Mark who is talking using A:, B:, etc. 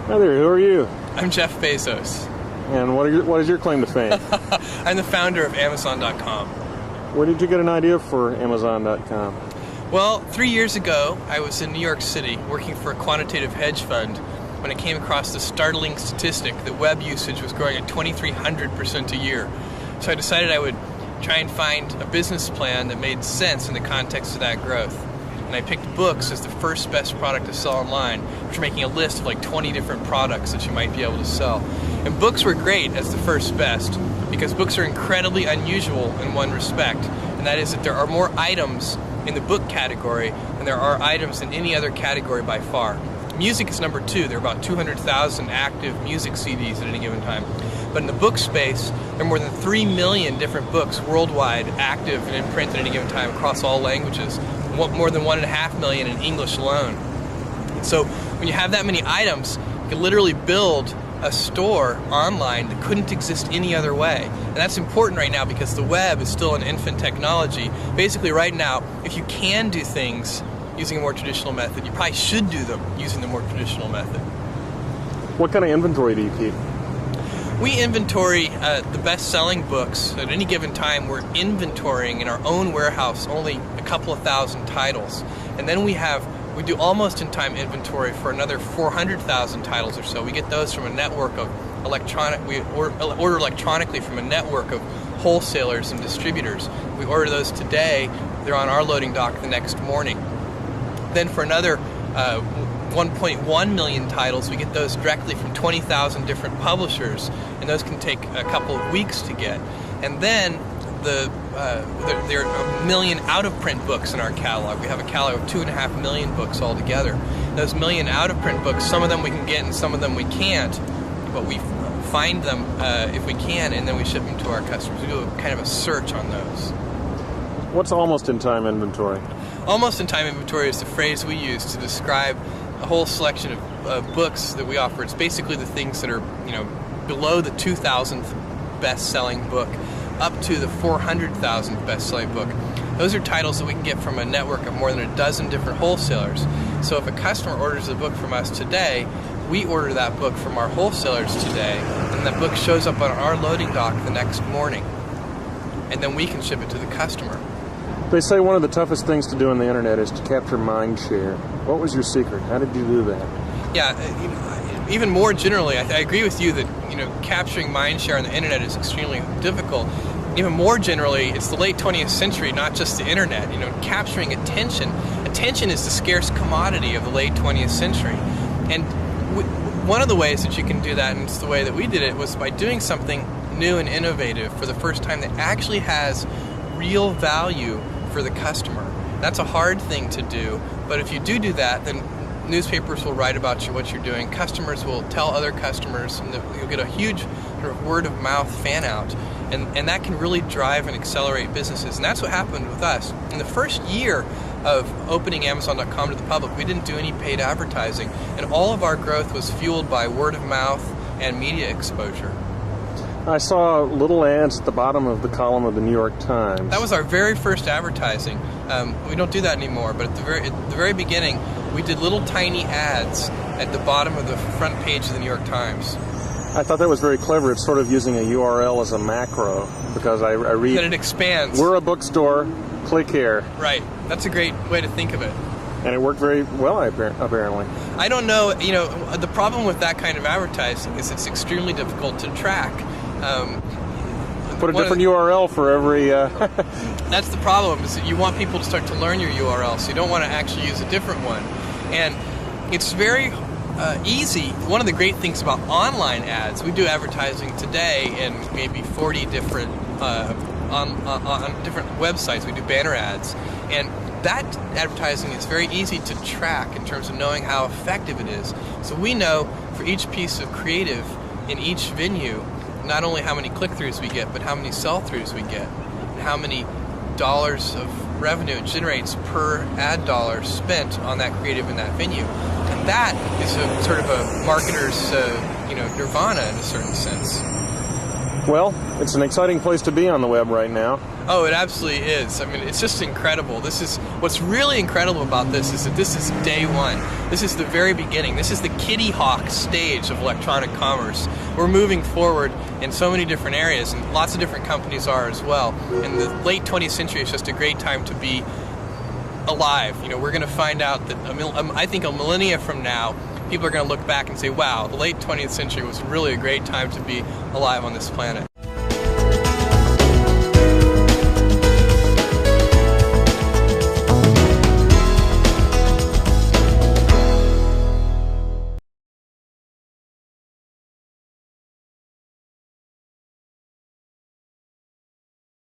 A: Hi there, who are you?
B: I'm Jeff Bezos.
A: And what is your claim to fame?
B: I'm the founder of Amazon.com.
A: Where did you get an idea for Amazon.com?
B: Well, 3 years ago, I was in New York City working for a quantitative hedge fund when I came across the startling statistic that web usage was growing at 2,300% a year. So I decided I would try and find a business plan that made sense in the context of that growth. And I picked books as the first best product to sell online, which are making a list of like 20 different products that you might be able to sell. And books were great as the first best because books are incredibly unusual in one respect, and that is that there are more items in the book category than there are items in any other category by far. Music is number 2. There are about 200,000 active music CDs at any given time. But in the book space, there are more than 3 million different books worldwide active and in print at any given time across all languages. More than 1.5 million in English alone. So when you have that many items, you can literally build a store online that couldn't exist any other way. And that's important right now because the web is still an infant technology. Basically right now, if you can do things using a more traditional method, you probably should do them using the more traditional method.
A: What kind of inventory do you keep?
B: We inventory the best-selling books. At any given time, we're inventorying in our own warehouse only a couple of thousand titles. And then we do almost-in-time inventory for another 400,000 titles or so. We get those from a network of we order electronically from a network of wholesalers and distributors. We order those today. They're on our loading dock the next morning. Then for another 1.1 million titles, we get those directly from 20,000 different publishers, and those can take a couple of weeks to get. And then there are 1 million out-of-print books in our catalog. We have a catalog of 2.5 million books altogether. Those 1 million out-of-print books, some of them we can get and some of them we can't, but we find them if we can, and then we ship them to our customers. We do kind of a search on those.
A: What's almost-in-time inventory?
B: Almost-in-time inventory is the phrase we use to describe a whole selection of books that we offer. It's basically the things that are, below the 2,000th best-selling book up to the 400,000th best-selling book. Those are titles that we can get from a network of more than a dozen different wholesalers. So if a customer orders a book from us today, we order that book from our wholesalers today, and that book shows up on our loading dock the next morning. And then we can ship it to the customer.
A: They say one of the toughest things to do on the internet is to capture mind share. What was your secret? How did you do that?
B: Yeah, even more generally, I agree with you that capturing mind share on the internet is extremely difficult. Even more generally, it's the late 20th century, not just the internet. Capturing attention. Attention is the scarce commodity of the late 20th century. And one of the ways that you can do that, and it's the way that we did it, was by doing something new and innovative for the first time that actually has real value for the customer. That's a hard thing to do, but if you do that, then newspapers will write about what you're doing. Customers will tell other customers, and you'll get a huge sort of word-of-mouth fan-out, and that can really drive and accelerate businesses. And that's what happened with us. In the first year of opening Amazon.com to the public, we didn't do any paid advertising, and all of our growth was fueled by word-of-mouth and media exposure.
A: I saw little ads at the bottom of the column of the New York Times.
B: That was our very first advertising. We don't do that anymore, but at the very beginning, we did little tiny ads at the bottom of the front page of the New York Times.
A: I thought that was very clever. It's sort of using a URL as a macro, because I read...
B: That it expands.
A: We're a bookstore, click here.
B: Right. That's a great way to think of it.
A: And it worked very well, apparently.
B: I don't know, the problem with that kind of advertising is it's extremely difficult to track.
A: Put a different URL for every...
B: That's the problem, is that you want people to start to learn your URL, so you don't want to actually use a different one. And it's very easy. One of the great things about online ads, we do advertising today in maybe 40 different, on different websites. We do banner ads. And that advertising is very easy to track in terms of knowing how effective it is. So we know for each piece of creative in each venue, not only how many click-throughs we get, but how many sell-throughs we get, and how many dollars of revenue it generates per ad dollar spent on that creative in that venue. And that is a sort of a marketer's nirvana in a certain sense.
A: Well, it's an exciting place to be on the web right now.
B: Oh, it absolutely is. I mean, it's just incredible. What's really incredible about this is that this is day one. This is the very beginning. This is the Kitty Hawk stage of electronic commerce. We're moving forward in so many different areas, and lots of different companies are as well. And the late 20th century is just a great time to be alive. You know, we're going to find out that I think a millennia from now, people are going to look back and say, wow, the late 20th century was really a great time to be alive on this planet.